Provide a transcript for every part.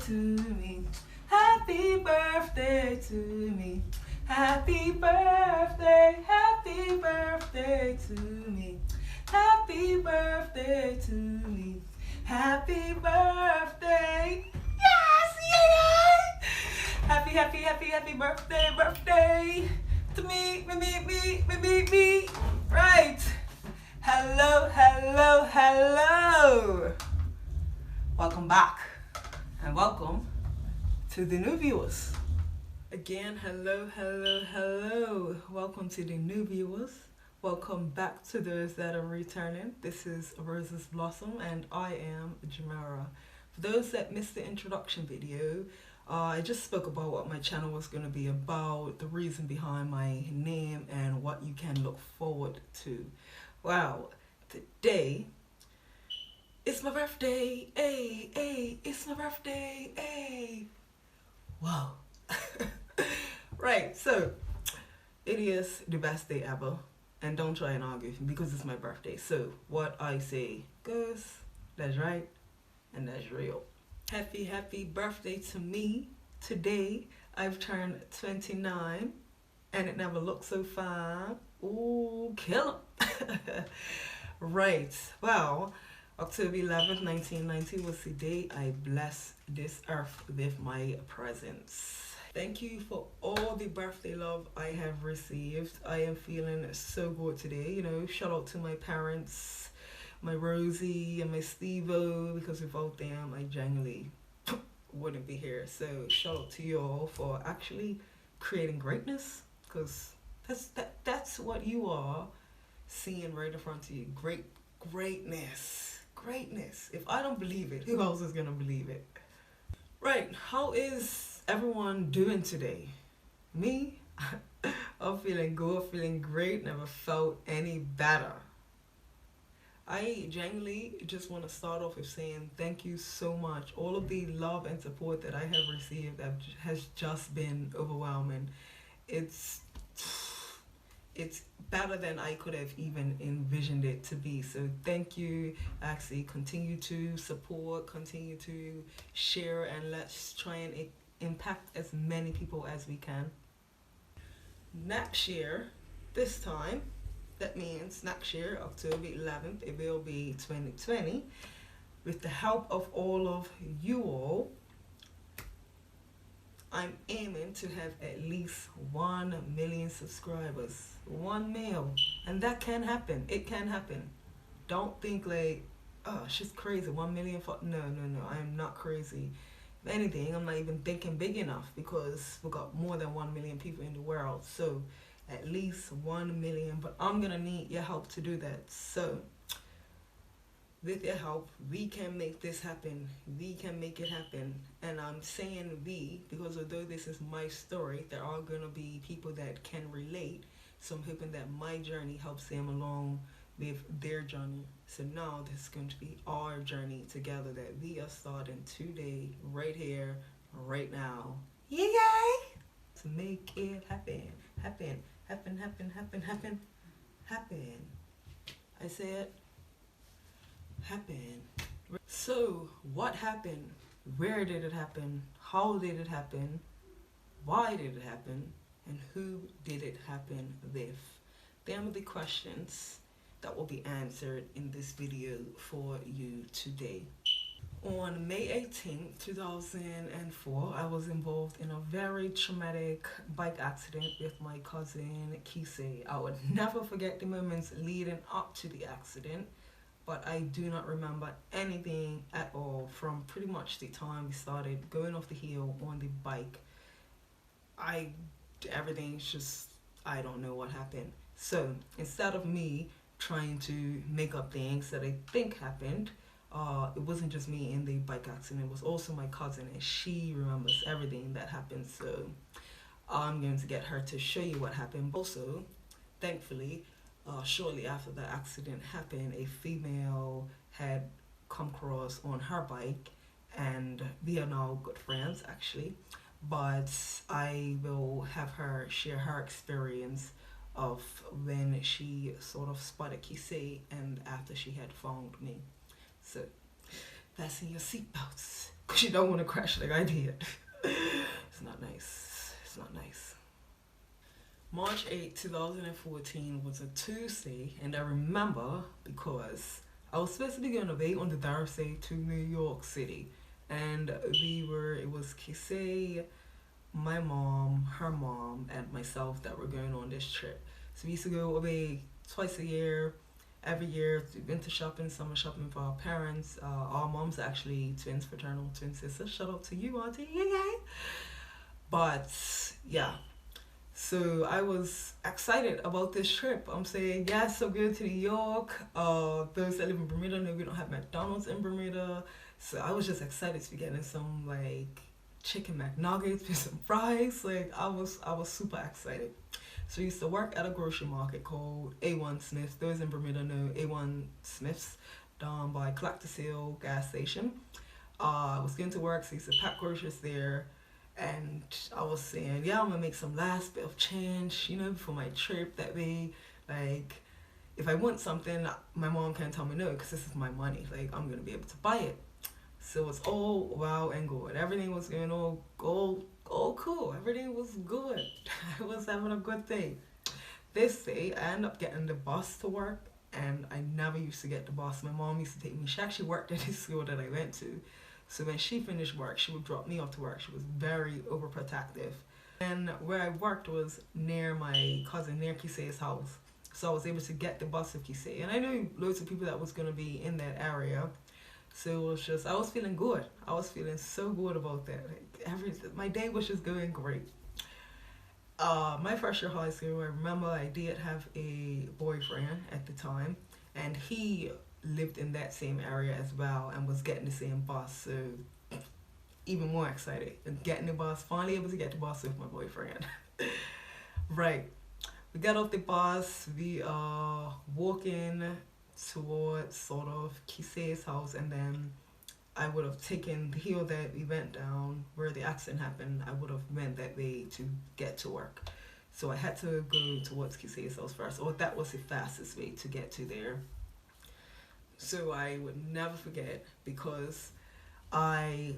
to me. Happy birthday to me. Happy birthday to me. Happy birthday to me. Happy birthday. Yes, yay! Happy birthday to me. Right. Hello. Welcome back and welcome to the new viewers. Again, hello. Welcome to the new viewers. Welcome back to those that are returning. This is Roses Blossom and I am Jamara. For those that missed the introduction video, I just spoke about what my channel was going to be about, the reason behind my name and what you can look forward to. Wow, today it's my birthday. Hey, it's my birthday. Hey. Wow. Right, so it is the best day ever. And don't try and argue because it's my birthday. So what I say goes, that's right and that's real. Happy birthday to me. Today I've turned 29 and it never looked so fine. Ooh, kill 'em. Right, well, October 11th, 1990 was the day I blessed this earth with my presence. Thank you for all the birthday love I have received. I am feeling so good today. You know, shout out to my parents, my Rosie and my Steve-O, because without them, I genuinely wouldn't be here. So shout out to you all for actually creating greatness, because that's what you are seeing right in front of you. Greatness. If I don't believe it, who else is gonna believe it? Right, how is everyone doing today? Me? I'm feeling good, feeling great, never felt any better. I genuinely just want to start off with saying thank you so much. All of the love and support that I have received has just been overwhelming. It's better than I could have even envisioned it to be. So thank you. Actually, continue to support, continue to share, and let's try and impact as many people as we can. Next year, this time, that means next year, October 11th, it will be 2020. With the help of all of you all, I'm aiming to have at least 1 million subscribers. 1 mil. And that can happen. It can happen. Don't think like, oh, she's crazy. 1 million for... No. I am not crazy. If anything, I'm not even thinking big enough because we've got more than 1 million people in the world. So at least 1 million. But I'm going to need your help to do that. So with your help, we can make this happen. We can make it happen. And I'm saying we because although this is my story, there are going to be people that can relate. So I'm hoping that my journey helps them along with their journey. So now this is going to be our journey together that we are starting today, right here, right now. Yay! To make it happen. Happen. I said happen. So what happened? Where did it happen? How did it happen? Why did it happen? And who did it happen with? Them are the questions that will be answered in this video for you today. On May 18th, 2004, I was involved in a very traumatic bike accident with my cousin Kesia. I would never forget the moments leading up to the accident, but I do not remember anything at all from pretty much the time we started going off the hill on the bike. Everything's just, I don't know what happened. So instead of me trying to make up things that I think happened, it wasn't just me in the bike accident, it was also my cousin, and she remembers everything that happened. So I'm going to get her to show you what happened. Also, thankfully, shortly after the accident happened, a female had come across on her bike, and we are now good friends actually. But I will have her share her experience of when she sort of spotted Kesia and after she had found me. So fasten your seatbelts, because you don't want to crash like I did. It's not nice. It's not nice. March 8, 2014 was a Tuesday, and I remember because I was supposed to be going away on the Thursday to New York City, and it was Kesia, my mom, her mom, and myself that were going on this trip. So we used to go away twice a year, every year, to winter shopping, summer shopping for our parents. Our moms are actually twins, fraternal twin sisters. Shout out to you, auntie. Yay! But yeah, so I was excited about this trip. I'm saying, yes, so good to New York. Those that live in Bermuda know we don't have McDonald's in Bermuda. So I was just excited to be getting some like chicken McNuggets with some fries. Like I was super excited. So I used to work at a grocery market called A1 Smith's. Those in Bermuda know A1 Smith's, down by Collector Sale gas station. I was going to work, so I used to pack groceries there. And I was saying, yeah, I'm gonna make some last bit of change, you know, for my trip. That way, like, if I want something, my mom can't tell me no, because this is my money. Like, I'm gonna be able to buy it. So it's all wow and good. Everything was going all cool. Everything was good. I was having a good day. This day, I ended up getting the bus to work, and I never used to get the bus. My mom used to take me. She actually worked at the school that I went to. So when she finished work, she would drop me off to work. She was very overprotective. And where I worked was near my cousin, near Kesia's house. So I was able to get the bus with Kesia. And I knew loads of people that was going to be in that area. So it was just, I was feeling good. I was feeling so good about that. Like my day was just going great. My first year of high school, I remember I did have a boyfriend at the time. And he lived in that same area as well and was getting the same bus, so even more excited and getting the bus, finally able to get the bus with my boyfriend. Right, we got off the bus, we are walking towards sort of Kesia's house, and then I would have taken the hill that we went down where the accident happened. I would have went that way to get to work, so I had to go towards Kesia's house first, or that was the fastest way to get to there. So I would never forget, because I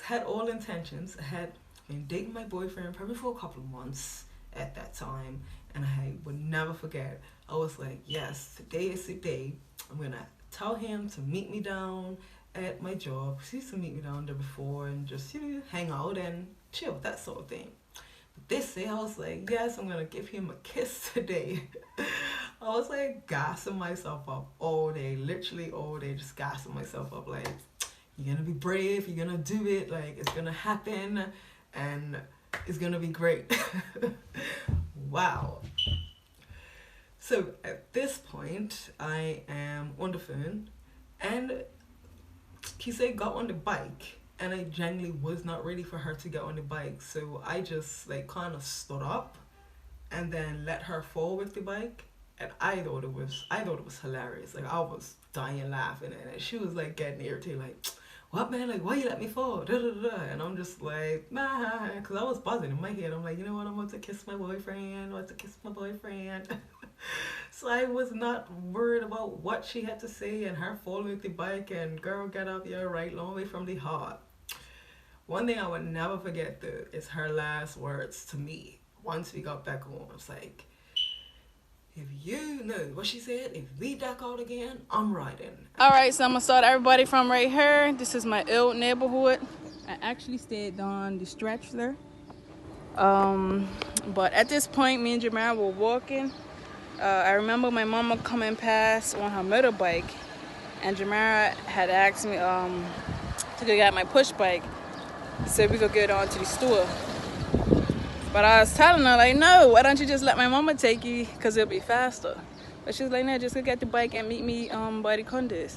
had all intentions. I had been dating my boyfriend probably for a couple of months at that time, and I would never forget. I was like, yes, today is the day. I'm gonna tell him to meet me down at my job. He used to meet me down there before and just, you know, hang out and chill, that sort of thing. But this day I was like, yes, I'm gonna give him a kiss today. I was like gassing myself up all day, literally all day, just gassing myself up like, you're gonna be brave, you're gonna do it, like it's gonna happen and it's gonna be great. Wow. So at this point, I am on the phone and Kesia got on the bike, and I genuinely was not ready for her to get on the bike. So I just like kind of stood up and then let her fall with the bike. And I thought it was hilarious. Like I was dying laughing, and she was like getting irritated, like, what, man, like why you let me fall? Da, da, da. And I'm just like, nah, because I was buzzing in my head. I'm like, you know what, I'm about to kiss my boyfriend. So I was not worried about what she had to say and her falling with the bike, and girl, get up, you're right, long way from the heart. One thing I would never forget though is her last words to me once we got back home. I was like, if you know what she said, if we duck out again, I'm riding. All right, so I'm gonna start everybody from right here. This is my old neighborhood. I actually stayed on the stretch there. But at this point, me and Jamara were walking. I remember my mama coming past on her motorbike, and Jamara had asked me to go get my push bike so we could get on to the store. But I was telling her, like, no, why don't you just let my mama take you, because it'll be faster. But she was like, no, just go get the bike and meet me by the condos.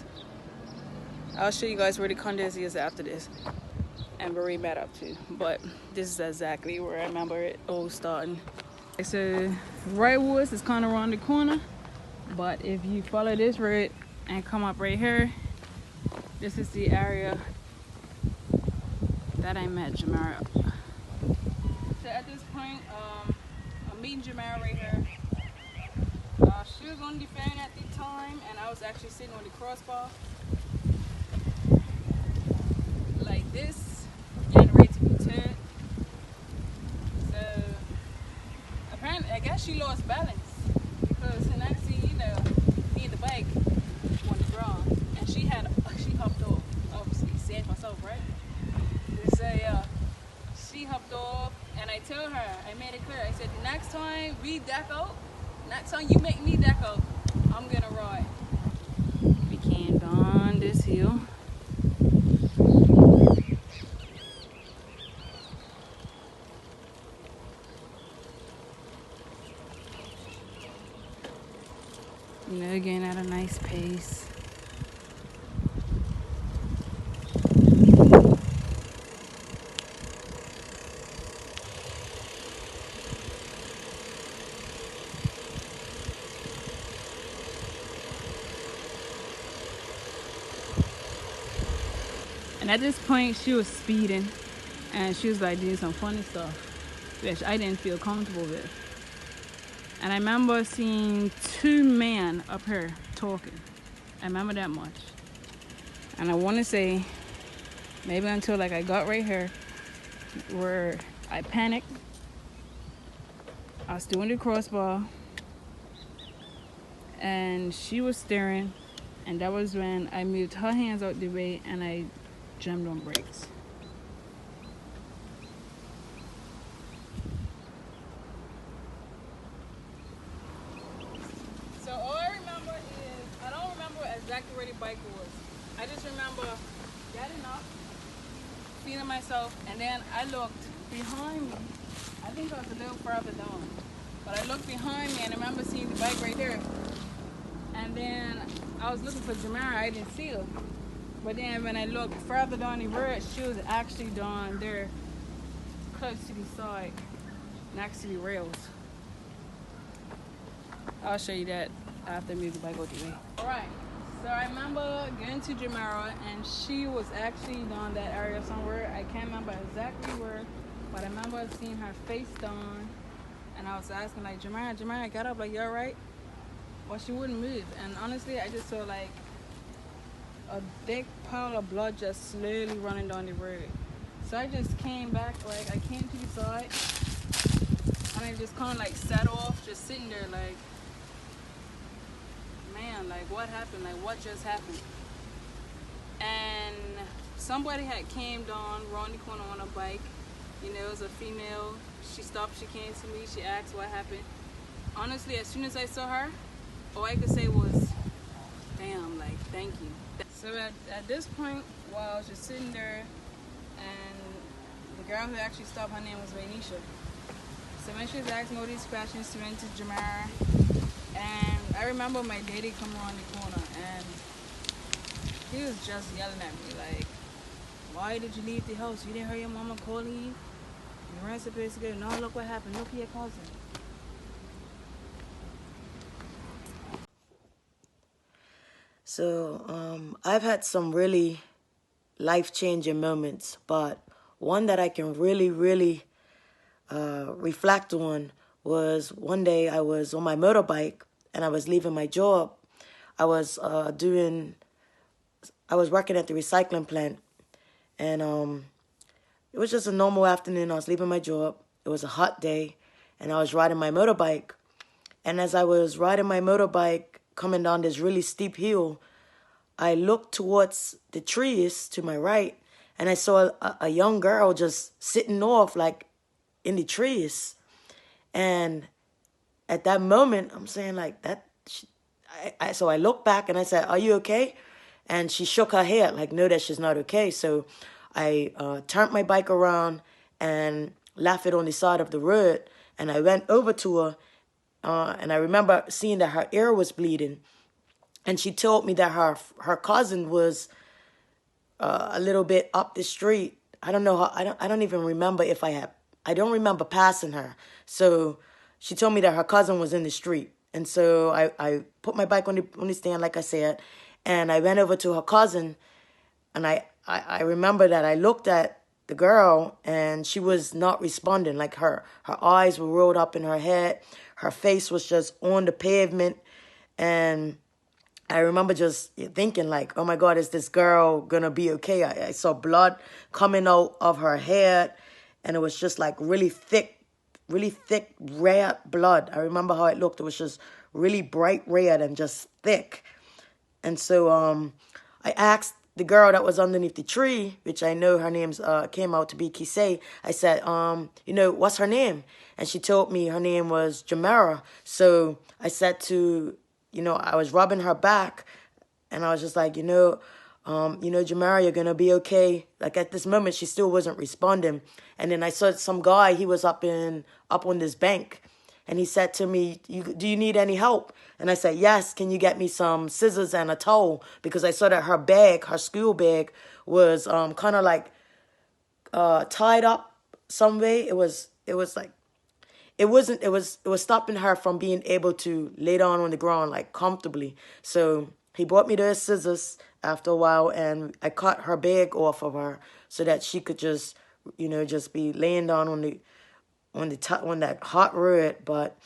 I'll show you guys where the condos is after this, and where we met up to. But this is exactly where I remember it all starting. So Wrightwoods is kind of around the corner, but if you follow this road and come up right here, this is the area that I met Jamara. So at this point, I'm meeting Jamara right here. She was on the phone at the time, and I was actually sitting on the crossbar. this getting ready to be turned. So apparently, I guess she lost balance because the next thing you know, me and the bike on the ground, and she hopped off. Obviously, saved myself, right? They say she hopped off, and I told her, I made it clear. I said, next time we deck out, next time you make me deck out, I'm gonna ride. We came down this hill. You know, again at a nice pace. And at this point, she was speeding, and she was like doing some funny stuff, which I didn't feel comfortable with. And I remember seeing two men up here talking. I remember that much. And I want to say, maybe until like I got right here, where I panicked. I was doing the crossbar, and she was staring, and that was when I moved her hands out the way and I jammed on brakes. So all I remember is, I don't remember exactly where the bike was. I just remember getting up, feeling myself, and then I looked behind me. I think I was a little further down, but I looked behind me and I remember seeing the bike right there. And then I was looking for Jamara, I didn't see her. But then when I looked further down the road, she was actually down there, close to the side, next to the rails. I'll show you that after I move the bike out the way. Alright, so I remember going to Jamara, and she was actually down that area somewhere. I can't remember exactly where, but I remember seeing her face down, and I was asking like, Jamara, get up, like, you alright? Well, she wouldn't move, and honestly, I just saw like a big pile of blood just slowly running down the road. So I just came back, like I came to the side, and I just kind of like sat off, just sitting there like, man, like what happened? Like what just happened? And somebody had came down around the corner on a bike. You know, it was a female. She stopped, she came to me, she asked what happened. Honestly, as soon as I saw her, all I could say was, damn, like, thank you. So at this point, while I was just sitting there, and the girl who actually stopped, her name was Waynesha. So when she was asking all these questions, she went to Jamara, and I remember my daddy come around the corner, and he was just yelling at me, like, why did you leave the house? You didn't hear your mama calling you? You weren't supposed to go. No, look what happened. Look at your cousin. So I've had some really life-changing moments, but one that I can really reflect on was one day I was on my motorbike and I was leaving my job. I was working at the recycling plant, and it was just a normal afternoon. I was leaving my job. It was a hot day, and I was riding my motorbike. And as I was riding my motorbike, coming down this really steep hill, I looked towards the trees to my right, and I saw a young girl just sitting off like in the trees. And at that moment, I'm saying like that. So I looked back and I said, "Are you okay?" And she shook her head like, "No, that she's not okay." So I turned my bike around and left it on the side of the road, and I went over to her. And I remember seeing that her ear was bleeding, and she told me that her cousin was a little bit up the street. I don't know how. I don't even remember if I don't remember passing her. So she told me that her cousin was in the street, and so I put my bike on the stand, like I said, and I went over to her cousin, and I remember that I looked at the girl, and she was not responding. Like her eyes were rolled up in her head. Her face was just on the pavement. And I remember just thinking like, oh my God, is this girl gonna be okay? I saw blood coming out of her head, and it was just like really thick red blood. I remember how it looked. It was just really bright red and just thick. And so I asked the girl that was underneath the tree, which I know her name's came out to be Kesia. I said, what's her name? And she told me her name was Jamara. So I said to, I was rubbing her back, and I was just like, Jamara, you're gonna be okay. Like at this moment, she still wasn't responding. And then I saw some guy. He was up on this bank, and he said to me, do you need any help? And I said, yes. Can you get me some scissors and a towel? Because I saw that her school bag, was kind of like tied up some way. It was like it was stopping her from being able to lay down on the ground like comfortably. So he brought me the scissors after a while, and I cut her bag off of her so that she could just be laying down on that hot road. But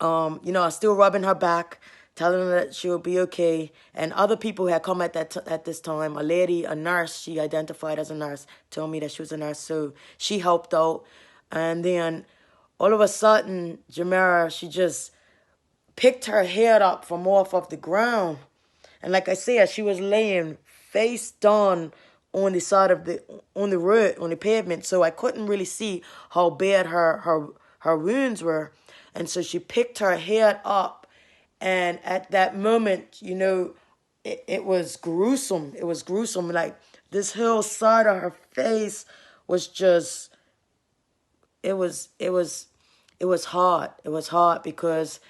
I was still rubbing her back, telling her that she'll be okay. And other people had come at this time. A lady, a nurse, she identified as a nurse, told me that she was a nurse, so she helped out. And then all of a sudden, Jamara, she just picked her head up from off of the ground. And like I said, she was laying face down on the side of on the road, on the pavement. So I couldn't really see how bad her wounds were. And so she picked her head up. And at that moment, it was gruesome. It was gruesome. Like this whole side of her face was just, it was hard. It was hard because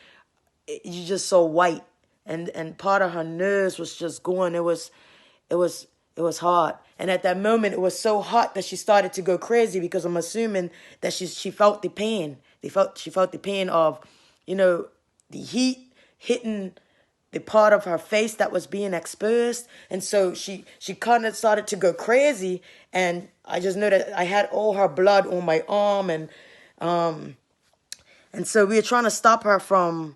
you just so white, and part of her nose was just going. It was hard. And at that moment, it was so hot that she started to go crazy, because I'm assuming that she felt the pain. She felt the pain of, the heat hitting the part of her face that was being exposed. And so she kind of started to go crazy. And I just know that I had all her blood on my arm, and so we were trying to stop her from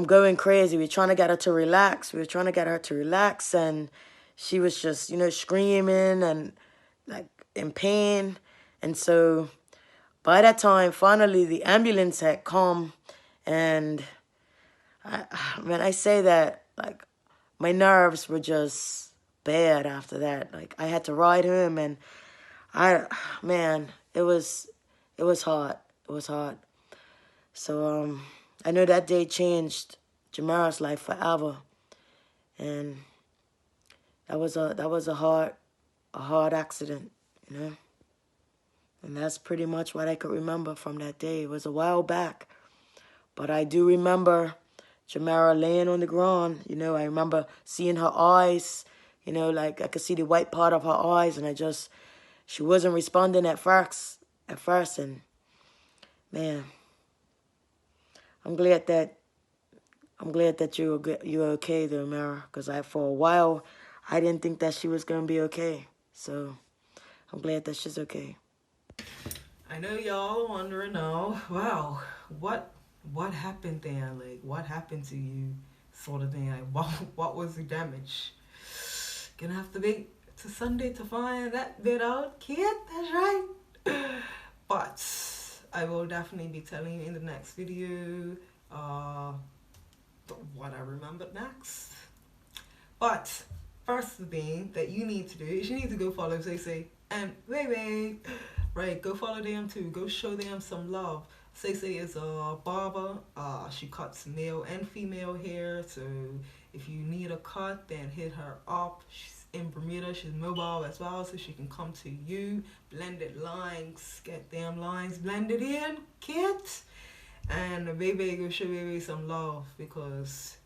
going crazy. We were trying to get her to relax. And she was just, screaming and like in pain. And so by that time, finally the ambulance had come, and I say that, like, my nerves were just bad after that. Like, I had to ride home, and it was hard. It was hard. So I know that day changed Jamara's life forever, and that was a hard accident, and that's pretty much what I could remember from that day. It was a while back, but I do remember Jamara laying on the ground. I remember seeing her eyes, like I could see the white part of her eyes, and she wasn't responding at first, and man, I'm glad that you're okay though, Mara, because for a while I didn't think that she was gonna be okay. So I'm glad that she's okay. I know y'all are wondering now, wow, what happened there? Like, what happened to you, sort of thing? Like, what was the damage? Gonna have to wait to Sunday to find that bit out, kid. That's right. But I will definitely be telling you in the next video what I remembered next. But first thing that you need to do is you need to go follow Kesia and Waynesha. Right, go follow them too. Go show them some love. Kesia is a barber. She cuts male and female hair. So if you need a cut, then hit her up. She's in Bermuda. She's mobile as well, so she can come to you. Blended lines. Get them lines blended in, kids. And baby, go show baby some love, because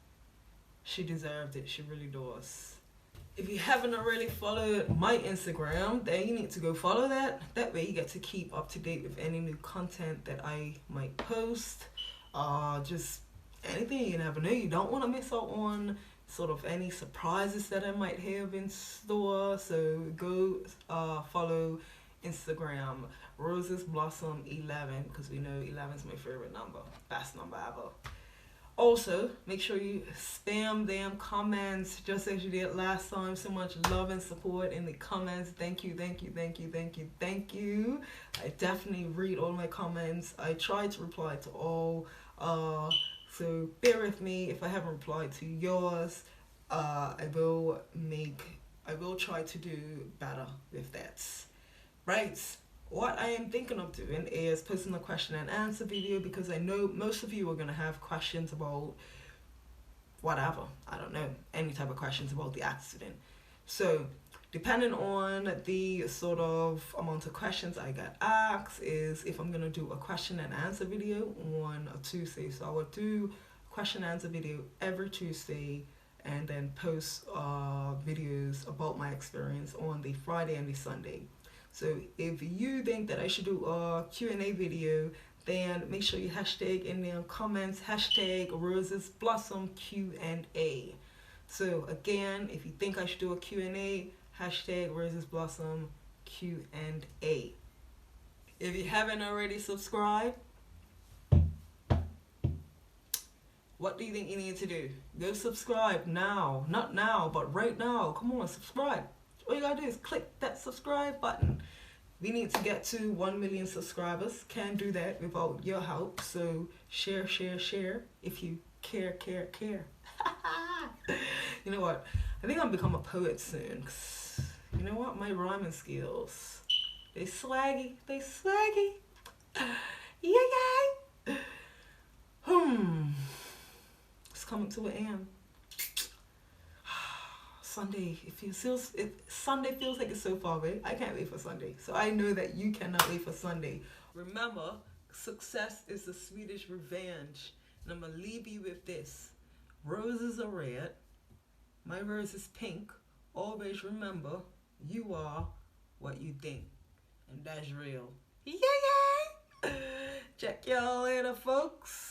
she deserved it. She really does. If you haven't already followed my Instagram, then you need to go follow that. That way you get to keep up to date with any new content that I might post. Just anything, you never know. You don't want to miss out on sort of any surprises that I might have in store. So go follow Instagram, Roses Blossom 11, because we know 11 is my favorite number. Best number ever. Also, make sure you spam them comments just as you did last time. So much love and support in the comments. Thank you, thank you, thank you, thank you, thank you. I definitely read all my comments. I try to reply to all. So bear with me if I haven't replied to yours. I will try to do better with that. Right. What I am thinking of doing is posting a question and answer video, because I know most of you are going to have questions about whatever. I don't know, any type of questions about the accident. So depending on the sort of amount of questions I get asked is if I'm going to do a question and answer video on a Tuesday. So I will do question and answer video every Tuesday, and then post videos about my experience on the Friday and the Sunday. So if you think that I should do a Q&A video, then make sure you hashtag in the comments, hashtag Roses Blossom Q&A. So again, if you think I should do a Q&A, hashtag Roses Blossom Q&A. If you haven't already subscribed, what do you think you need to do? Go subscribe now. Not now, but right now. Come on, subscribe. All you gotta do is click that subscribe button. We need to get to 1 million subscribers. Can't do that without your help. So share, share, share if you care. You know what? I think I'll become a poet soon. You know what? My rhyming skills, they swaggy. Yeah. It's coming to an end. Sunday, Sunday feels like it's so far away. I can't wait for Sunday. So I know that you cannot wait for Sunday. Remember, success is the sweetest revenge. And I'm going to leave you with this. Roses are red. My rose is pink. Always remember, you are what you think. And that's real. Yeah. Check y'all later, folks.